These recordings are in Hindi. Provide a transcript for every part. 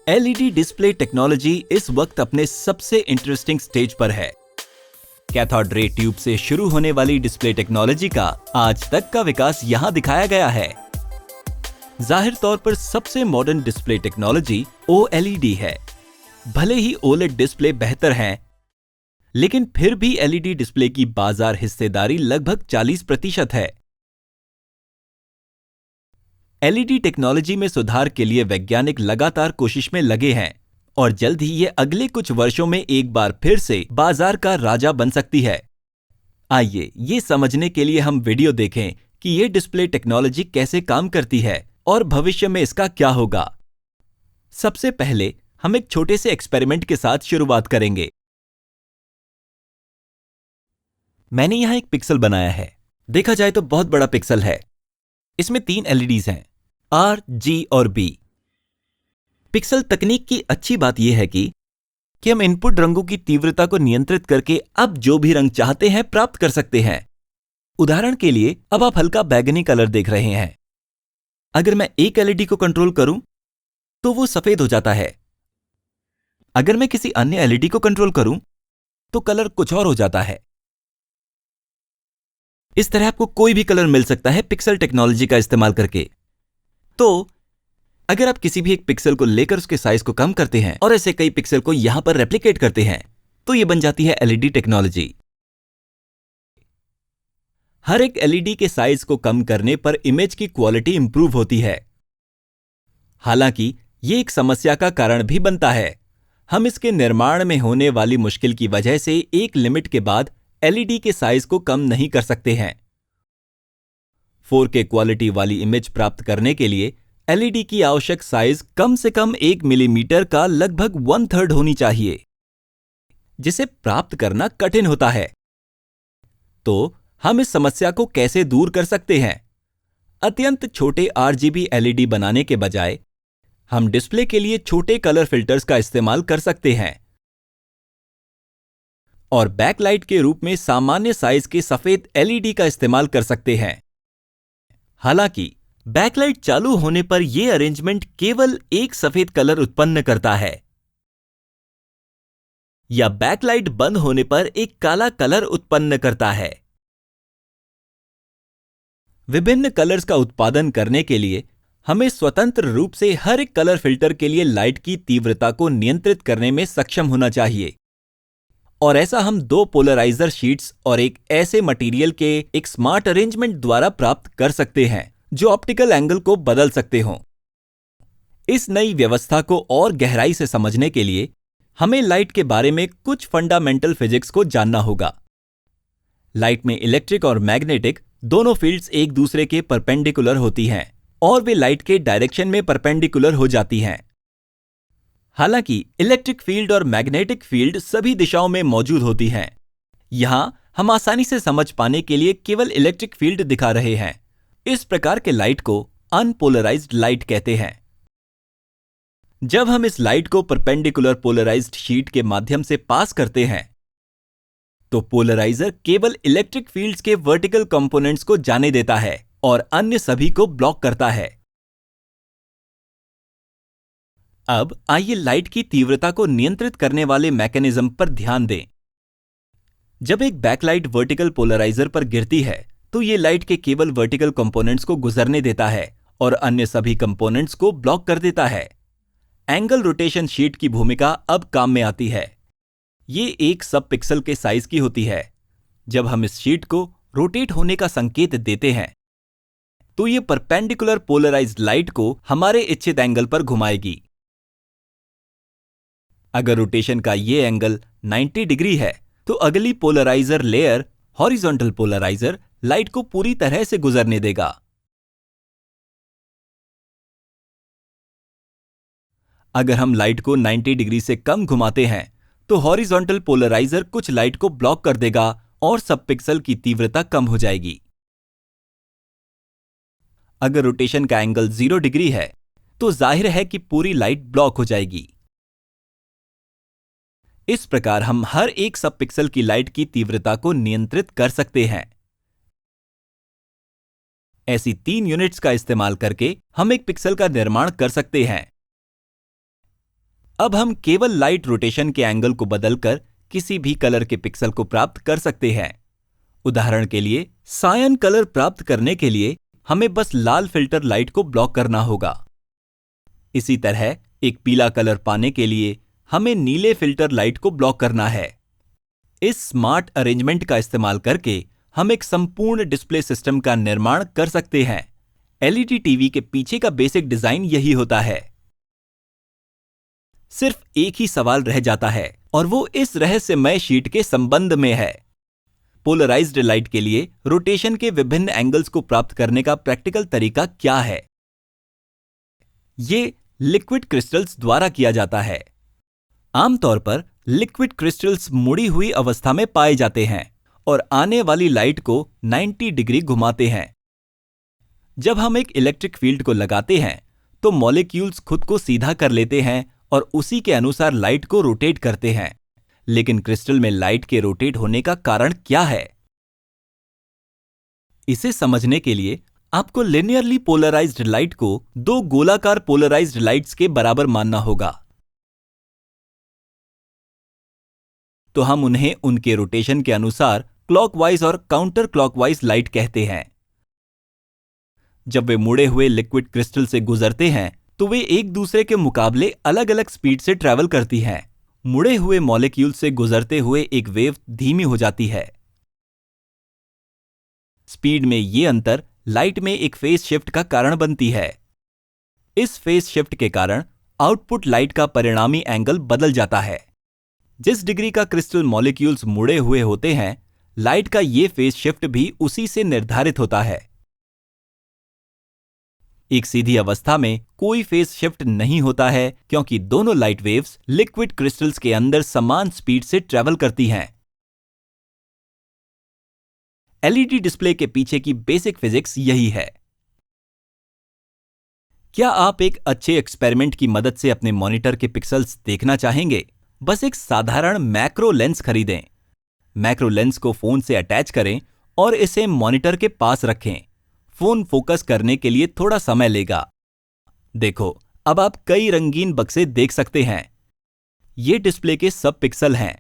एलईडी डिस्प्ले टेक्नोलॉजी इस वक्त अपने सबसे इंटरेस्टिंग स्टेज पर है। कैथोड रे ट्यूब से शुरू होने वाली डिस्प्ले टेक्नोलॉजी का आज तक का विकास यहां दिखाया गया है। जाहिर तौर पर सबसे मॉडर्न डिस्प्ले टेक्नोलॉजी ओएलईडी है। भले ही ओलेड डिस्प्ले बेहतर हैं, लेकिन फिर भी एलईडी डिस्प्ले की बाजार हिस्सेदारी लगभग 40% है। एलईडी टेक्नोलॉजी में सुधार के लिए वैज्ञानिक लगातार कोशिश में लगे हैं और जल्द ही ये अगले कुछ वर्षों में एक बार फिर से बाजार का राजा बन सकती है। आइए ये समझने के लिए हम वीडियो देखें कि ये डिस्प्ले टेक्नोलॉजी कैसे काम करती है और भविष्य में इसका क्या होगा। सबसे पहले हम एक छोटे से एक्सपेरिमेंट के साथ शुरुआत करेंगे। मैंने यहां एक पिक्सल बनाया है। देखा जाए तो बहुत बड़ा पिक्सल है। इसमें 3 एलईडीज हैं, आर, जी और बी। पिक्सल तकनीक की अच्छी बात यह है कि हम इनपुट रंगों की तीव्रता को नियंत्रित करके अब जो भी रंग चाहते हैं प्राप्त कर सकते हैं। उदाहरण के लिए अब आप हल्का बैंगनी कलर देख रहे हैं। अगर मैं एक एलईडी को कंट्रोल करूं तो वो सफेद हो जाता है। अगर मैं किसी अन्य एलईडी को कंट्रोल करूं तो कलर कुछ और हो जाता है। इस तरह आपको कोई भी कलर मिल सकता है पिक्सल टेक्नोलॉजी का इस्तेमाल करके। तो अगर आप किसी भी एक पिक्सल को लेकर उसके साइज को कम करते हैं और ऐसे कई पिक्सल को यहां पर रेप्लिकेट करते हैं तो यह बन जाती है एलईडी टेक्नोलॉजी। हर एक एलईडी के साइज को कम करने पर इमेज की क्वालिटी इंप्रूव होती है। हालांकि यह एक समस्या का कारण भी बनता है। हम इसके निर्माण में होने वाली मुश्किल की वजह से एक लिमिट के बाद एलईडी के साइज को कम नहीं कर सकते हैं। 4K क्वालिटी वाली इमेज प्राप्त करने के लिए एलईडी की आवश्यक साइज कम से कम 1 मिलीमीटर का लगभग 1/3 होनी चाहिए, जिसे प्राप्त करना कठिन होता है। तो हम इस समस्या को कैसे दूर कर सकते हैं? अत्यंत छोटे आरजीबी एलईडी बनाने के बजाय हम डिस्प्ले के लिए छोटे कलर फिल्टर्स का इस्तेमाल कर सकते हैं और बैकलाइट के रूप में सामान्य साइज के सफेद एलईडी का इस्तेमाल कर सकते हैं। हालांकि बैकलाइट चालू होने पर यह अरेंजमेंट केवल एक सफेद कलर उत्पन्न करता है, या बैकलाइट बंद होने पर एक काला कलर उत्पन्न करता है। विभिन्न कलर्स का उत्पादन करने के लिए हमें स्वतंत्र रूप से हर एक कलर फिल्टर के लिए लाइट की तीव्रता को नियंत्रित करने में सक्षम होना चाहिए। और ऐसा हम 2 पोलराइजर शीट्स और एक ऐसे मटेरियल के एक स्मार्ट अरेंजमेंट द्वारा प्राप्त कर सकते हैं जो ऑप्टिकल एंगल को बदल सकते हों। इस नई व्यवस्था को और गहराई से समझने के लिए हमें लाइट के बारे में कुछ फंडामेंटल फिजिक्स को जानना होगा। लाइट में इलेक्ट्रिक और मैग्नेटिक दोनों फील्ड्स एक दूसरे के परपेंडिकुलर होती हैं और वे लाइट के डायरेक्शन में परपेंडिकुलर हो जाती हैं। हालांकि इलेक्ट्रिक फील्ड और मैग्नेटिक फील्ड सभी दिशाओं में मौजूद होती हैं। यहां हम आसानी से समझ पाने के लिए केवल इलेक्ट्रिक फील्ड दिखा रहे हैं। इस प्रकार के लाइट को अनपोलराइज्ड लाइट कहते हैं। जब हम इस लाइट को परपेंडिकुलर पोलराइज्ड शीट के माध्यम से पास करते हैं तो पोलराइजर केवल इलेक्ट्रिक फील्ड्स के वर्टिकल कंपोनेंट्स को जाने देता है और अन्य सभी को ब्लॉक करता है। अब आइए लाइट की तीव्रता को नियंत्रित करने वाले मैकेनिज्म पर ध्यान दें। जब एक बैकलाइट वर्टिकल पोलराइजर पर गिरती है तो यह लाइट के केवल वर्टिकल कंपोनेंट्स को गुजरने देता है और अन्य सभी कंपोनेंट्स को ब्लॉक कर देता है। एंगल रोटेशन शीट की भूमिका अब काम में आती है। ये एक सब पिक्सल के साइज की होती है। जब हम इस शीट को रोटेट होने का संकेत देते हैं तो यह परपेंडिकुलर पोलराइज्ड लाइट को हमारे इच्छित एंगल पर घुमाएगी। अगर रोटेशन का यह एंगल 90 डिग्री है तो अगली polarizer layer horizontal polarizer light को पूरी तरह से गुजरने देगा। अगर हम लाइट को 90 डिग्री से कम घुमाते हैं तो हॉरिजॉन्टल पोलराइजर कुछ लाइट को ब्लॉक कर देगा और सब पिक्सल की तीव्रता कम हो जाएगी। अगर रोटेशन का एंगल 0 डिग्री है तो जाहिर है कि पूरी लाइट ब्लॉक हो जाएगी। इस प्रकार हम हर एक सब पिक्सल की लाइट की तीव्रता को नियंत्रित कर सकते हैं। ऐसी 3 यूनिट्स का इस्तेमाल करके हम एक पिक्सल का निर्माण कर सकते हैं। अब हम केवल लाइट रोटेशन के एंगल को बदलकर किसी भी कलर के पिक्सल को प्राप्त कर सकते हैं। उदाहरण के लिए सायन कलर प्राप्त करने के लिए हमें बस लाल फिल्टर लाइट को ब्लॉक करना होगा। इसी तरह एक पीला कलर पाने के लिए हमें नीले फिल्टर लाइट को ब्लॉक करना है। इस स्मार्ट अरेंजमेंट का इस्तेमाल करके हम एक संपूर्ण डिस्प्ले सिस्टम का निर्माण कर सकते हैं। एलईडी टीवी के पीछे का बेसिक डिजाइन यही होता है। सिर्फ एक ही सवाल रह जाता है और वो इस रहस्यमय शीट के संबंध में है। पोलराइज्ड लाइट के लिए रोटेशन के विभिन्न एंगल्स को प्राप्त करने का प्रैक्टिकल तरीका क्या है? ये लिक्विड क्रिस्टल्स द्वारा किया जाता है। आमतौर पर लिक्विड क्रिस्टल्स मुड़ी हुई अवस्था में पाए जाते हैं और आने वाली लाइट को 90 डिग्री घुमाते हैं। जब हम एक इलेक्ट्रिक फील्ड को लगाते हैं तो मॉलिक्यूल्स खुद को सीधा कर लेते हैं और उसी के अनुसार लाइट को रोटेट करते हैं। लेकिन क्रिस्टल में लाइट के रोटेट होने का कारण क्या है? इसे समझने के लिए आपको लिनियरली पोलराइज्ड लाइट को दो गोलाकार पोलराइज्ड लाइट्स के बराबर मानना होगा। तो हम उन्हें उनके रोटेशन के अनुसार क्लॉकवाइज और काउंटर क्लॉकवाइज लाइट कहते हैं। जब वे मुड़े हुए लिक्विड क्रिस्टल से गुजरते हैं तो वे एक दूसरे के मुकाबले अलग अलग स्पीड से ट्रैवल करती हैं। मुड़े हुए मॉलिक्यूल से गुजरते हुए एक वेव धीमी हो जाती है। स्पीड में ये अंतर लाइट में एक फेज शिफ्ट का कारण बनती है। इस फेज शिफ्ट के कारण आउटपुट लाइट का परिणामी एंगल बदल जाता है। जिस डिग्री का क्रिस्टल मॉलिक्यूल्स मुड़े हुए होते हैं, लाइट का ये फेज शिफ्ट भी उसी से निर्धारित होता है। एक सीधी अवस्था में कोई फेज शिफ्ट नहीं होता है क्योंकि दोनों लाइट वेव्स लिक्विड क्रिस्टल्स के अंदर समान स्पीड से ट्रैवल करती हैं। एलईडी डिस्प्ले के पीछे की बेसिक फिजिक्स यही है। क्या आप एक अच्छे एक्सपेरिमेंट की मदद से अपने मॉनिटर के पिक्सल्स देखना चाहेंगे? बस एक साधारण मैक्रो लेंस खरीदें। मैक्रो लेंस को फोन से अटैच करें और इसे मॉनिटर के पास रखें। फोन फोकस करने के लिए थोड़ा समय लेगा। देखो, अब आप कई रंगीन बक्से देख सकते हैं। ये डिस्प्ले के सब पिक्सल हैं।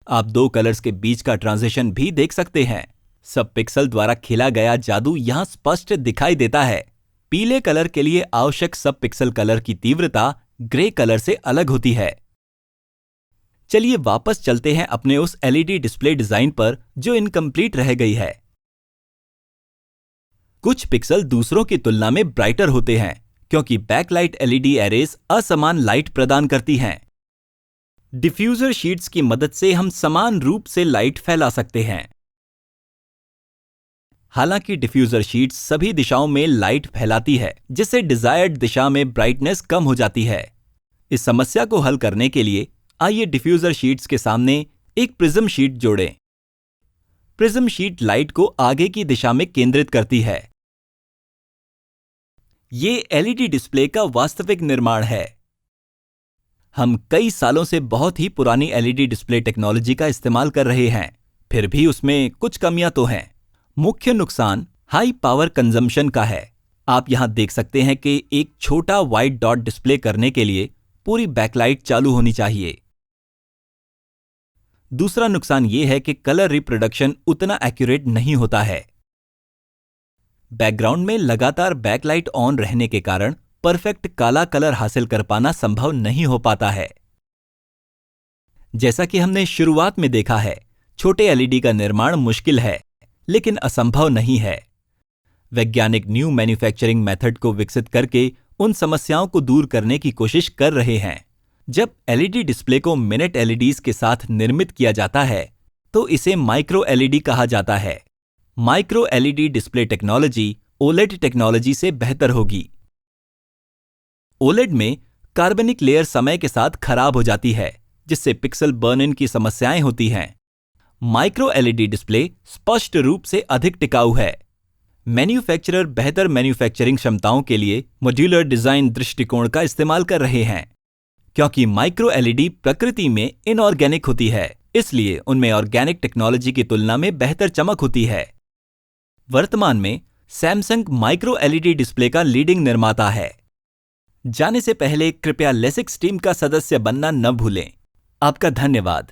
आप दो कलर्स के बीच का ट्रांजिशन भी देख सकते हैं। सब पिक्सल द्वारा खिला गया जादू यहां स्पष्ट दिखाई देता है। पीले कलर के लिए आवश्यक सब पिक्सल कलर की तीव्रता ग्रे कलर से अलग होती है। चलिए वापस चलते हैं अपने उस एलईडी डिस्प्ले डिजाइन पर जो इनकम्प्लीट रह गई है। कुछ पिक्सल दूसरों की तुलना में ब्राइटर होते हैं क्योंकि बैकलाइट एलईडी एरेज असमान लाइट प्रदान करती हैं। डिफ्यूजर शीट्स की मदद से हम समान रूप से लाइट फैला सकते हैं। हालांकि डिफ्यूजर शीट्स सभी दिशाओं में लाइट फैलाती है, जिससे डिजायर्ड दिशा में ब्राइटनेस कम हो जाती है। इस समस्या को हल करने के लिए आइए डिफ्यूजर शीट्स के सामने एक प्रिज्म शीट जोड़ें। प्रिज्म शीट लाइट को आगे की दिशा में केंद्रित करती है। ये एलईडी डिस्प्ले का वास्तविक निर्माण है। हम कई सालों से बहुत ही पुरानी एलईडी डिस्प्ले टेक्नोलॉजी का इस्तेमाल कर रहे हैं, फिर भी उसमें कुछ कमियां तो हैं। मुख्य नुकसान हाई पावर कंजम्पशन का है। आप यहां देख सकते हैं कि एक छोटा व्हाइट डॉट डिस्प्ले करने के लिए पूरी बैकलाइट चालू होनी चाहिए। दूसरा नुकसान यह है कि कलर रिप्रोडक्शन उतना एक्यूरेट नहीं होता है। बैकग्राउंड में लगातार बैकलाइट ऑन रहने के कारण परफेक्ट काला कलर हासिल कर पाना संभव नहीं हो पाता है। जैसा कि हमने शुरुआत में देखा है, छोटे एलईडी का निर्माण मुश्किल है, लेकिन असंभव नहीं है। वैज्ञानिक न्यू मैन्युफैक्चरिंग मेथड को विकसित करके उन समस्याओं को दूर करने की कोशिश कर रहे हैं। जब एलईडी डिस्प्ले को मिनट एलईडीज के साथ निर्मित किया जाता है तो इसे माइक्रो एलईडी कहा जाता है। Micro LED display technology OLED technology से बेहतर होगी। ओलेड में कार्बनिक लेयर समय के साथ खराब हो जाती है, जिससे पिक्सल बर्न इन की समस्याएं होती हैं। माइक्रो एलईडी डिस्प्ले स्पष्ट रूप से अधिक टिकाऊ है। मैन्युफैक्चरर बेहतर मैन्युफैक्चरिंग क्षमताओं के लिए मॉड्यूलर डिजाइन दृष्टिकोण का इस्तेमाल कर रहे हैं। क्योंकि माइक्रो एलईडी प्रकृति में इनऑर्गेनिक होती है, इसलिए उनमें ऑर्गेनिक टेक्नोलॉजी की तुलना में बेहतर चमक होती है। वर्तमान में सैमसंग माइक्रो एलईडी डिस्प्ले का लीडिंग निर्माता है। जाने से पहले कृपया लेसिक्स टीम का सदस्य बनना न भूलें। आपका धन्यवाद।